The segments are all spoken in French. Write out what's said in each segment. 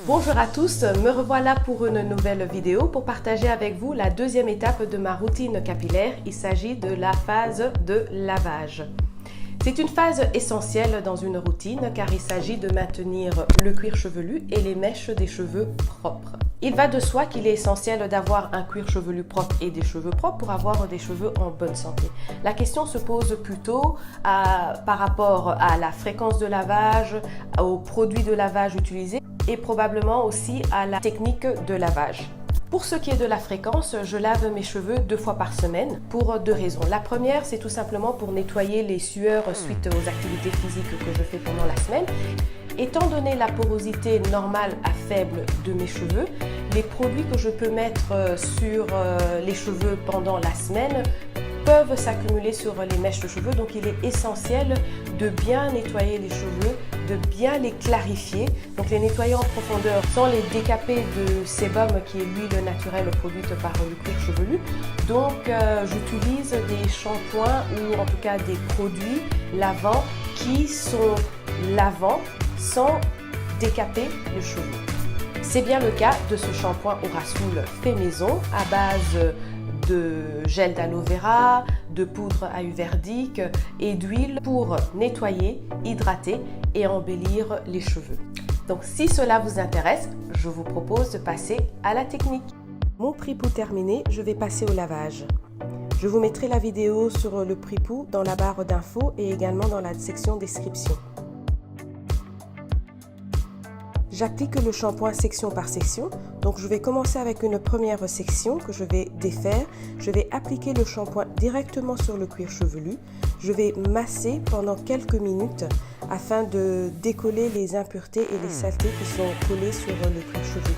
Bonjour à tous, me revoilà pour une nouvelle vidéo pour partager avec vous la deuxième étape de ma routine capillaire. Il s'agit de la phase de lavage. C'est une phase essentielle dans une routine car il s'agit de maintenir le cuir chevelu et les mèches des cheveux propres. Il va de soi qu'il est essentiel d'avoir un cuir chevelu propre et des cheveux propres pour avoir des cheveux en bonne santé. La question se pose plutôt par rapport à la fréquence de lavage, aux produits de lavage utilisés et probablement aussi à la technique de lavage. Pour ce qui est de la fréquence, je lave mes cheveux 2 fois par semaine pour 2 raisons. La première, c'est tout simplement pour nettoyer les sueurs suite aux activités physiques que je fais pendant la semaine. Étant donné la porosité normale à faible de mes cheveux, les produits que je peux mettre sur les cheveux pendant la semaine peuvent s'accumuler sur les mèches de cheveux, donc il est essentiel de bien nettoyer les cheveux, de bien les clarifier, donc les nettoyer en profondeur sans les décaper de sébum qui est l'huile naturelle produite par le cuir chevelu. Donc j'utilise des shampoings ou en tout cas des produits lavants qui sont lavants sans décaper le cheveu. C'est bien le cas de ce shampoing Aurasoul fait maison à base de gel d'aloe vera, de poudre ayurvédique et d'huile pour nettoyer, hydrater et embellir les cheveux. Donc si cela vous intéresse, je vous propose de passer à la technique. Mon pripou terminé, je vais passer au lavage. Je vous mettrai la vidéo sur le pripou dans la barre d'infos et également dans la section description. J'applique le shampoing section par section, donc je vais commencer avec une première section que je vais défaire. Je vais appliquer le shampoing directement sur le cuir chevelu. Je vais masser pendant quelques minutes afin de décoller les impuretés et les saletés qui sont collées sur le cuir chevelu.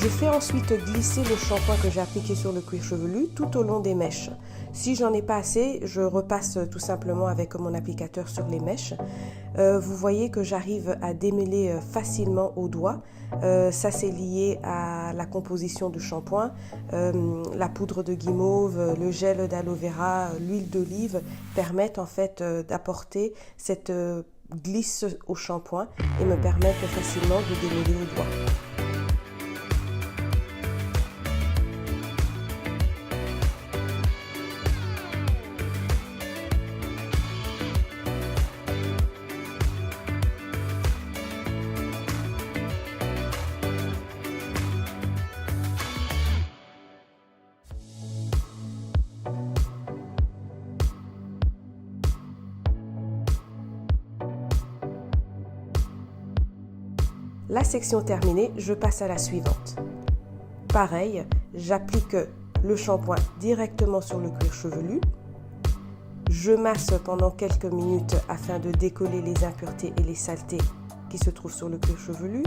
Je fais ensuite glisser le shampoing que j'ai appliqué sur le cuir chevelu tout au long des mèches. Si j'en ai pas assez, je repasse tout simplement avec mon applicateur sur les mèches. Vous voyez que j'arrive à démêler facilement au doigt. Ça c'est lié à la composition du shampoing, la poudre de guimauve, le gel d'aloe vera, l'huile d'olive permettent en fait d'apporter cette glisse au shampoing et me permettent facilement de démêler au doigt. La section terminée, je passe à la suivante. Pareil, j'applique le shampoing directement sur le cuir chevelu. Je masse pendant quelques minutes afin de décoller les impuretés et les saletés qui se trouvent sur le cuir chevelu.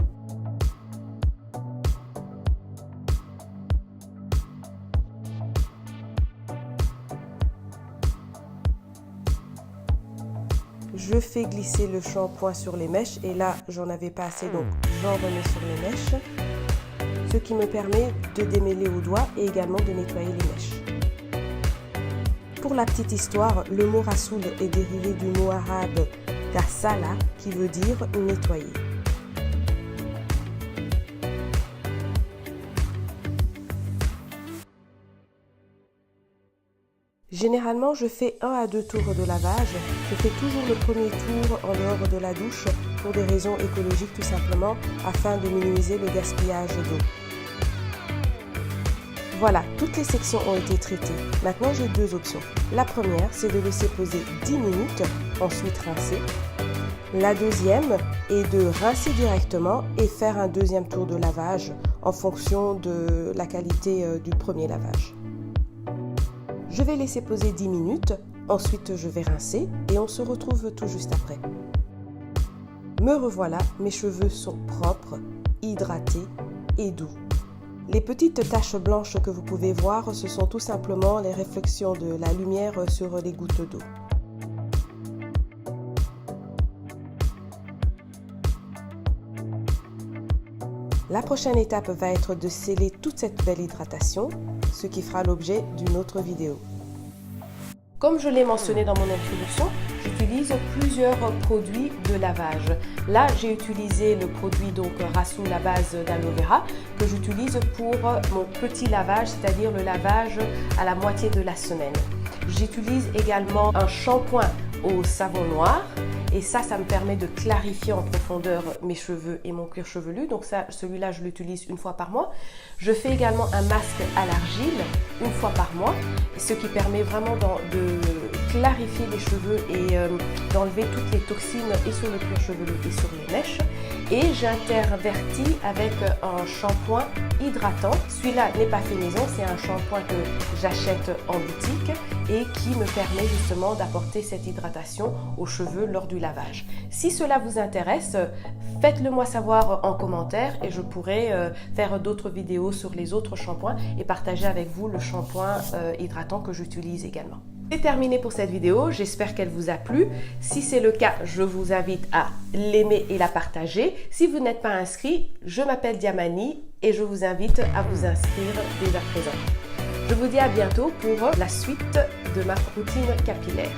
Je fais glisser le shampoing sur les mèches et là j'en avais pas assez donc j'en remets sur les mèches, ce qui me permet de démêler au doigt et également de nettoyer les mèches. Pour la petite histoire, le mot rasoul est dérivé du mot arabe ghasala qui veut dire nettoyer. Généralement, je fais 1 à 2 tours de lavage. Je fais toujours le premier tour en dehors de la douche pour des raisons écologiques tout simplement, afin de minimiser le gaspillage d'eau. Voilà, toutes les sections ont été traitées. Maintenant, j'ai 2 options. La première, c'est de laisser poser 10 minutes, ensuite rincer. La deuxième est de rincer directement et faire un deuxième tour de lavage en fonction de la qualité du premier lavage. vais laisser poser 10 minutes, ensuite je vais rincer et on se retrouve tout juste après. Me revoilà, mes cheveux sont propres, hydratés et doux. Les petites taches blanches que vous pouvez voir, ce sont tout simplement les réflexions de la lumière sur les gouttes d'eau. La prochaine étape va être de sceller toute cette belle hydratation, ce qui fera l'objet d'une autre vidéo. Comme je l'ai mentionné dans mon introduction, j'utilise plusieurs produits de lavage. Là, j'ai utilisé le produit Rasool à base d'aloe vera que j'utilise pour mon petit lavage, c'est-à-dire le lavage à la moitié de la semaine. J'utilise également un shampoing au savon noir et ça me permet de clarifier en profondeur mes cheveux et mon cuir chevelu. Donc celui-là, je l'utilise une fois par mois. Je fais également un masque à l'argile une fois par mois, ce qui permet vraiment de clarifier les cheveux et d'enlever toutes les toxines et sur le cuir chevelu et sur les mèches. Et j'intervertis avec un shampoing hydratant. Celui-là n'est pas fait maison, c'est un shampoing que j'achète en boutique et qui me permet justement d'apporter cette hydratation aux cheveux lors du lavage. Si cela vous intéresse, faites-le moi savoir en commentaire et je pourrai faire d'autres vidéos sur les autres shampoings et partager avec vous le shampoing hydratant que j'utilise également. C'est terminé pour cette vidéo, j'espère qu'elle vous a plu. Si c'est le cas, je vous invite à l'aimer et la partager. Si vous n'êtes pas inscrit, je m'appelle Diamani et je vous invite à vous inscrire dès à présent. Je vous dis à bientôt pour la suite de ma routine capillaire.